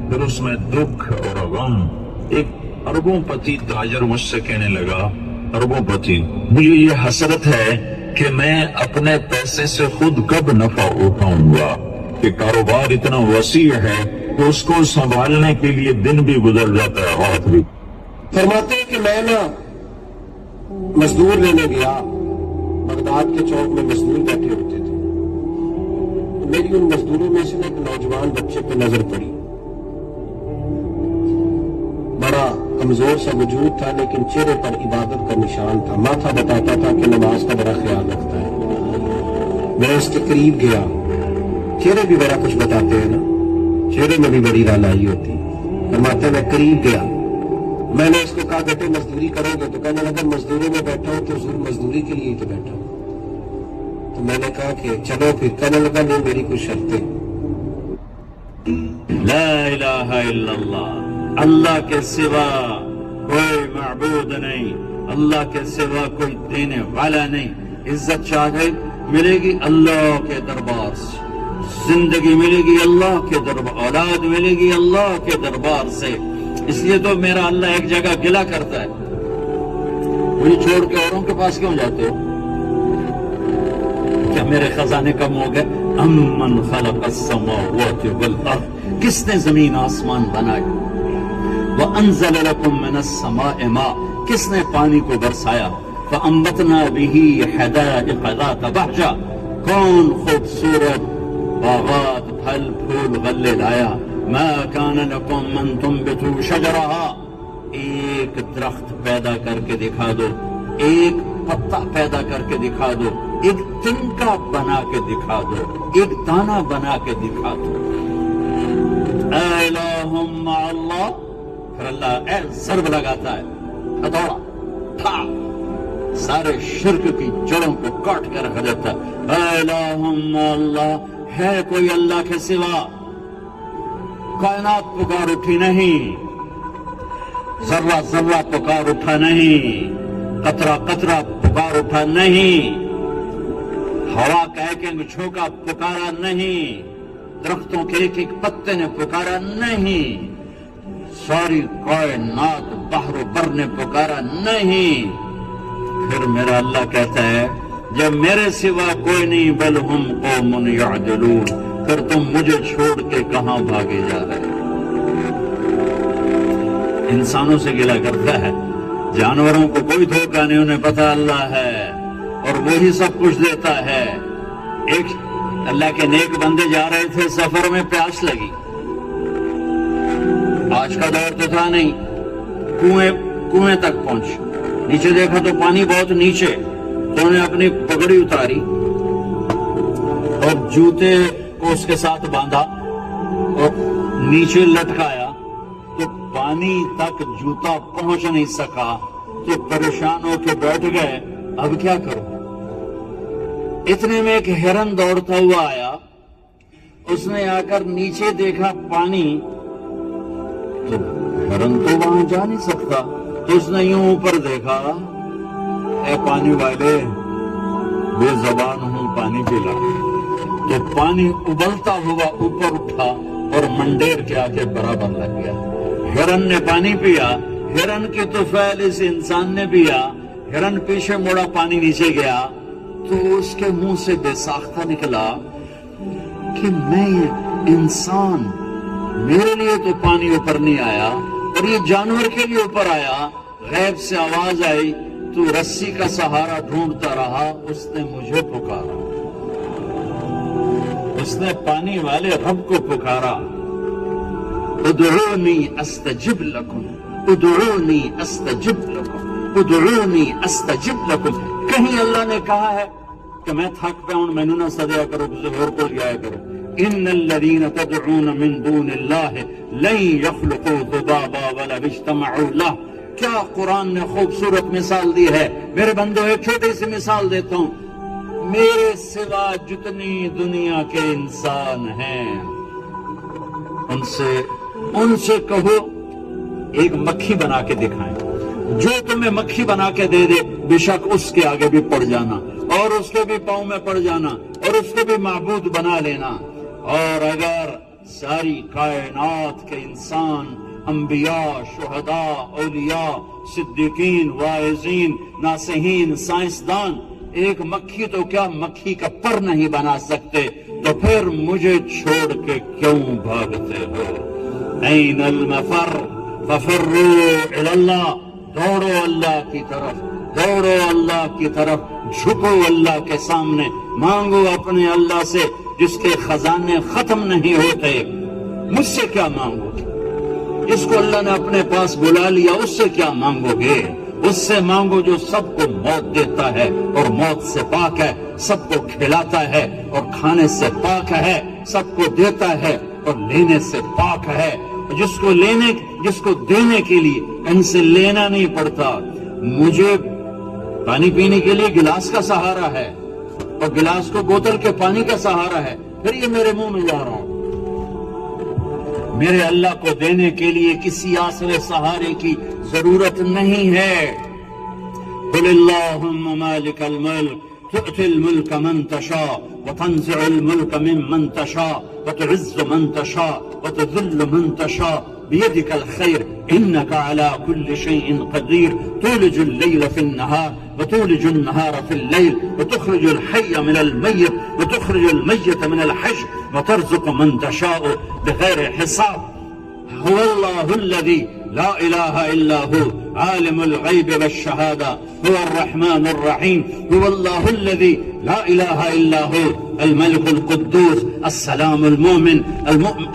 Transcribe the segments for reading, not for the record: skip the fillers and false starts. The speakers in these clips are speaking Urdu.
پھر اس میں دکھ اور غم. ایک اربوں پتی تاجر مجھ سے کہنے لگا, اربوں پتی, مجھے یہ حسرت ہے کہ میں اپنے پیسے سے خود کب نفع اٹھاؤں گا, کہ کاروبار اتنا وسیع ہے کہ اس کو سنبھالنے کے لیے دن بھی گزر جاتا ہے, رات بھی. فرماتے ہیں کہ میں نا مزدور لینے گیا, بغداد کے چوک میں مزدور بیٹھے ہوتے تھے. میری ان مزدوروں میں سے ایک نوجوان بچے پہ نظر پڑی. بڑا کمزور سا وجود تھا لیکن چہرے پر عبادت کا نشان تھا. ماتھا بتاتا تھا کہ نماز کا بڑا خیال رکھتا ہے. میں اس کے قریب گیا. چہرے بھی بڑا کچھ بتاتے ہیں نا, چہرے میں بھی بڑی رانائی ہوتی. فرماتے میں قریب گیا, میں نے اس کو کہا بیٹے مزدوری کرو گے؟ تو کہنے لگا مزدوری میں بیٹھا ہوں تو ضرور مزدوری کے لیے ہی تو بیٹھا ہوں. تو میں نے کہا کہ چلو پھر. کہنے لگا نہیں, میری کچھ شرطیں. لا الہ الا اللہ, اللہ کے سوا کوئی معبود نہیں, اللہ کے سوا کوئی دینے والا نہیں. عزت چاہے ملے گی اللہ کے دربار سے, زندگی ملے گی اللہ کے دربار, اولاد ملے گی اللہ کے دربار سے. اس لیے تو میرا اللہ ایک جگہ گلا کرتا ہے, مجھے چھوڑ کے اوروں کے پاس کیوں جاتے ہو؟ کیا میرے خزانے کم ہو گئے؟ امن خلق السماوات والارض, کس نے زمین آسمان بنائے؟ وانزل لكم من السماء ماء, کس نے پانی کو برسایا؟ فانبتنا به حدائق ذات بہجہ, کون خوبصورت باغات پھل پھول غلے لایا. ما كان لكم من تنبتوا شجرها, ایک درخت پیدا کر کے دکھا دو, ایک پتا پیدا کر کے دکھا دو, ایک تنکا بنا کے دکھا دو, ایک دانہ بنا کے دکھا دو. الہ مع اللہ, پھر اللہ اے ضرب لگاتا ہے, ہتھوڑا تھا, سارے شرک کی جڑوں کو کاٹ کے رکھ دیتا ہے. الہ مع اللہ, ہے کوئی اللہ کے سوا؟ کائنات پکار اٹھی نہیں, ذرہ ذرہ پکار اٹھا نہیں, قطرہ قطرہ پکار اٹھا نہیں, ہوا کہہ کے جھونکا پکارا نہیں, درختوں کے ایک ایک پتے نے پکارا نہیں, ساری کائنات بحر و بر نے پکارا نہیں. پھر میرا اللہ کہتا ہے جب میرے سوا کوئی نہیں, بل ہم قوم یعدلون, پھر تم مجھے چھوڑ کے کہاں بھاگے جا رہے؟ انسانوں سے گلہ کرتا ہے, جانوروں کو کوئی دھوکہ نہیں, انہیں پتہ اللہ ہے اور وہی سب کچھ دیتا ہے. ایک اللہ کے نیک بندے جا رہے تھے, سفر میں پیاس لگی, آج کا دور تو تھا نہیں, کنویں تک پہنچ, نیچے دیکھا تو پانی بہت نیچے, تو انہیں اپنی پگڑی اتاری اور جوتے کو اس کے ساتھ باندھا اور نیچے لٹکایا, تو پانی تک جوتا پہنچ نہیں سکا, تو پریشان ہو کے بیٹھ گئے, اب کیا کروں؟ اتنے میں ایک ہرن دوڑتا ہوا آیا, اس نے آ کر نیچے دیکھا پانی, تو ہرن تو وہاں جا نہیں سکتا, تو اس نے یوں اوپر دیکھا, اے پانی والے بے زبان ہوں, پانی پلا. تو پانی ابلتا ہوا اوپر اٹھا اور منڈیر کے آگے برابر لگ گیا. ہرن نے پانی پیا, ہرن کی طفیل اس انسان نے پیا, ہرن پیچھے موڑا, پانی نیچے گیا, تو اس کے منہ سے بے ساختہ نکلا کہ میں انسان, میرے لیے تو پانی اوپر نہیں آیا اور یہ جانور کے لیے اوپر آیا. غیب سے آواز آئی, تو رسی کا سہارا ڈھونڈتا رہا, اس نے مجھے پکارا, اس نے پانی والے رب کو پکارا. ادعونی استجب لکم, ادعونی استجب لکم, ادعونی استجب لکم. کہیں اللہ نے کہا ہے کہ میں تھک پہ ہوں, مینوں نہ سدیا کرو, کسی اور کو گیا کرو. ان الذین تدعون من دون اللہ لن یخلقوا ذبابا ولو اجتمعوا لہ. کیا قرآن نے خوبصورت مثال دی ہے. میرے بندوں ایک چھوٹی سی مثال دیتا ہوں, میرے سوا جتنی دنیا کے انسان ہیں ان سے کہو ایک مکھی بنا کے دکھائیں, جو تمہیں مکھی بنا کے دے دے بے شک اس کے آگے بھی پڑ جانا اور اس کے بھی پاؤں میں پڑ جانا اور اس کو بھی معبود بنا لینا. اور اگر ساری کائنات کے انسان، انبیاء، شہداء، اولیاء، صدیقین، واعظین، ناصحین، سائنسدان ایک مکھی تو کیا مکھی کا پر نہیں بنا سکتے، تو پھر مجھے چھوڑ کے کیوں بھاگتے ہو؟ این المفر ففروا الی اللہ، دوڑو اللہ کی طرف، دوڑو اللہ کی طرف، جھکو اللہ کے سامنے، مانگو اپنے اللہ سے جس کے خزانے ختم نہیں ہوتے۔ مجھ سے کیا مانگو گے؟ جس کو اللہ نے اپنے پاس بلا لیا اس سے کیا مانگو گے؟ اس سے مانگو جو سب کو موت دیتا ہے اور موت سے پاک ہے، سب کو کھلاتا ہے اور کھانے سے پاک ہے، سب کو دیتا ہے اور لینے سے پاک ہے، جس کو دینے کے لیے ان سے لینا نہیں پڑتا۔ مجھے پانی پینے کے لیے گلاس کا سہارا ہے اور گلاس کو بوتل کے پانی کا سہارا ہے، پھر یہ میرے منہ میں جا رہا ہوں۔ میرے اللہ کو دینے کے لیے کسی آسرے سہارے کی ضرورت نہیں ہے۔ قل اللہم مالک الملک تؤتی الملک من تشاء وتنزع الملک ممن تشاء وتعز من تشاء وتذل من تشاء بيدك الخير إنك على كل شيء قدير تولج الليل في النهار وتولج النهار في الليل وتخرج الحي من الميت وتخرج الميت من الحي وترزق من تشاء بغير حساب هو الله الذي لا إله إلا هو عالم الغيب والشهادة هو الرحمن الرحيم هو الله الذي لا إله إلا هو الملك القدوس السلام المؤمن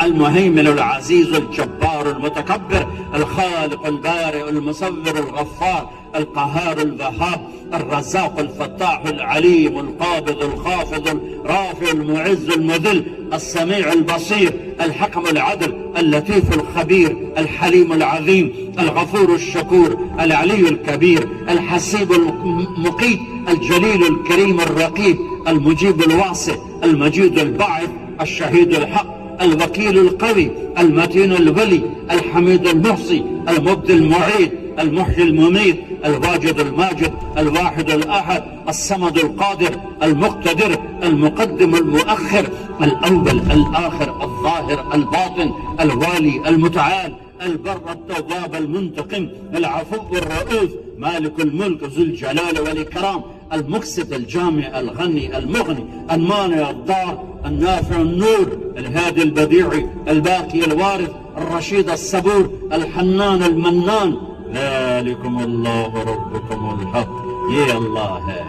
المهيمن العزيز الجبار المتكبر الخالق البارئ المصور الغفار القهار الوهاب الرزاق الفتاح العليم القابض الخافض الرافع المعز المذل السميع البصير الحكم العدل اللطيف الخبير الحليم العظيم الغفور الشكور العلي الكبير الحسيب المقيت الجليل الكريم الرقيب المجيب الواسع المجيد الباعث الشهيد الحق الوكيل القوي المتين الولي الحميد المحصي المبدي المعيد المحيي المميت الواجد الماجد الواحد الأحد الصمد القادر المقتدر المقدم المؤخر الأول الآخر الظاهر الباطن الوالي المتعال البر التواب المنتقم العفو الرؤوف مالك الملك ذو الجلال والإكرام المقسط الجامع الغني المغني المانع الضار النافع النور الهادي البديع الباقي الوارث الرشيد الصبور الحنان المنان ذلكم الله ربكم الحق یہ اللہ ہے،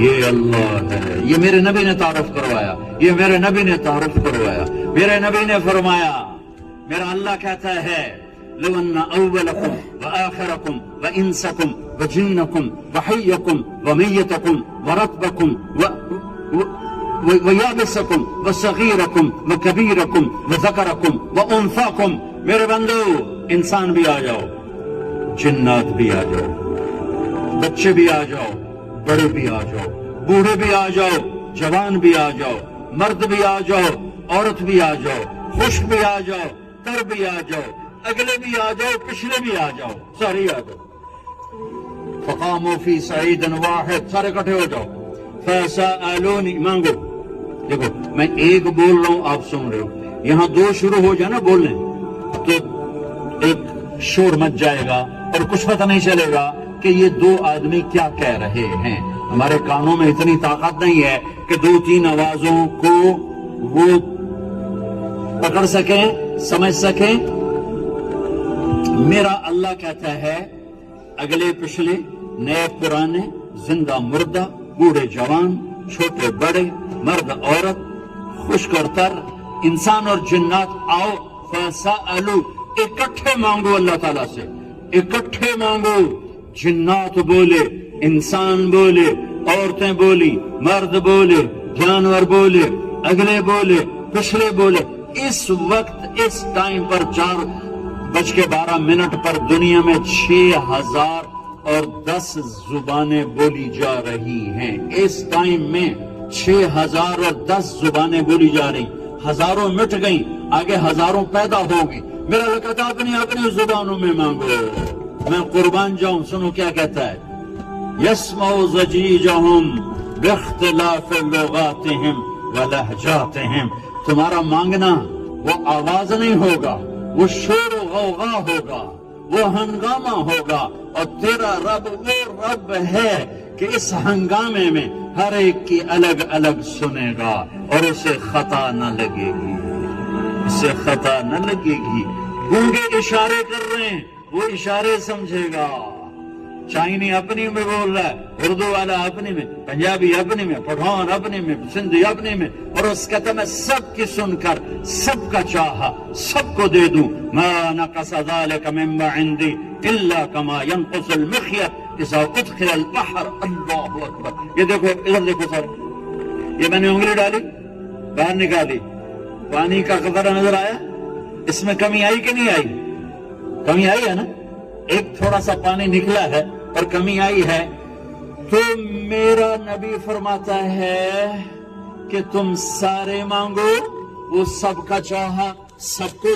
یہ اللہ ہے۔ یہ میرے نبی نے تعارف کروایا، یہ میرے نبی نے تعارف کروایا۔ میرے نبی نے فرمایا، میرا اللہ کہتا ہے لو ان اولکم وآخرکم وانسکم وجنکم وحیکم ومیتکم ورطبکم ویابسکم وصغیرکم وکبیرکم وذکرکم وانثاکم، میرے بندو انسان بھی آ جاؤ، جنات بھی آ جاؤ، بچے بھی آ جاؤ، بڑے بھی آ جاؤ، بوڑھے بھی آ جاؤ، جوان بھی آ جاؤ، مرد بھی آ جاؤ، عورت بھی آ جاؤ، خشک بھی آ جاؤ، تر بھی آ جاؤ، اگلے بھی آ جاؤ، پچھلے بھی آ جاؤ، سارے آ جاؤ۔ فقاموا فی صعید واحد، سارے اکٹھے ہو جاؤ۔ فسألونی، مانگو۔ دیکھو میں ایک بول رہا ہوں، آپ سن رہے ہو، یہاں دو شروع ہو جائے نا بولنے تو ایک شور مچ جائے گا اور کچھ پتہ نہیں چلے گا کہ یہ دو آدمی کیا کہہ رہے ہیں۔ ہمارے کانوں میں اتنی طاقت نہیں ہے کہ دو تین آوازوں کو وہ پکڑ سکیں، سمجھ سکیں۔ میرا اللہ کہتا ہے اگلے پچھلے، نئے پرانے، زندہ مردہ، بوڑھے جوان، چھوٹے بڑے، مرد عورت، خشک اور تر، انسان اور جنات آؤ فسألو، اکٹھے مانگو اللہ تعالیٰ سے، اکٹھے مانگو۔ جنات بولے، انسان بولے، عورتیں بولی، مرد بولے، جانور بولے، اگلے بولے، پچھلے بولے۔ اس وقت اس ٹائم پر 4:12 پر دنیا میں 6010 زبانیں بولی جا رہی ہیں۔ اس ٹائم میں 6010 زبانیں بولی جا رہی، ہزاروں مٹ گئیں، آگے ہزاروں پیدا ہوگی۔ میرا اللہ کہتا ہے اپنی زبانوں میں مانگو، میں قربان جاؤں۔ سنو کیا کہتا ہے، یسمع ضجیجہم باختلاف لغاتہم ولہجاتہم تمہارا مانگنا وہ آواز نہیں ہوگا، وہ شور و غوغا ہوگا، وہ ہنگامہ ہوگا، اور تیرا رب وہ رب ہے کہ اس ہنگامے میں ہر ایک کی الگ الگ سنے گا اور اسے خطا نہ لگے گی، اسے خطا نہ لگے گی۔ گونگے اشارے کر رہے ہیں، وہ اشارے سمجھے گا۔ چائنی اپنی میں بول رہا ہے، اردو والا اپنی میں، پنجابی اپنی میں، پٹھان اپنی میں، سندھی اپنی میں، اور اس کہتا میں سب کی سن کر سب کا چاہا سب کو دے دوں۔ ما نقص ذلك مما عندي الا كما ينقص المخيط اذا ادخل البحر۔ اللہ اکبر۔ یہ دیکھو، ادھر دیکھو سر، یہ میں نے انگلی ڈالی، باہر نکالی، پانی کا قطرہ نظر آیا، اس میں کمی آئی کہ نہیں آئی؟ کمی آئی ہے نا، ایک تھوڑا سا پانی نکلا ہے اور کمی آئی ہے۔ تو میرا نبی فرماتا ہے کہ تم سارے مانگو، وہ سب کا چاہا سب کو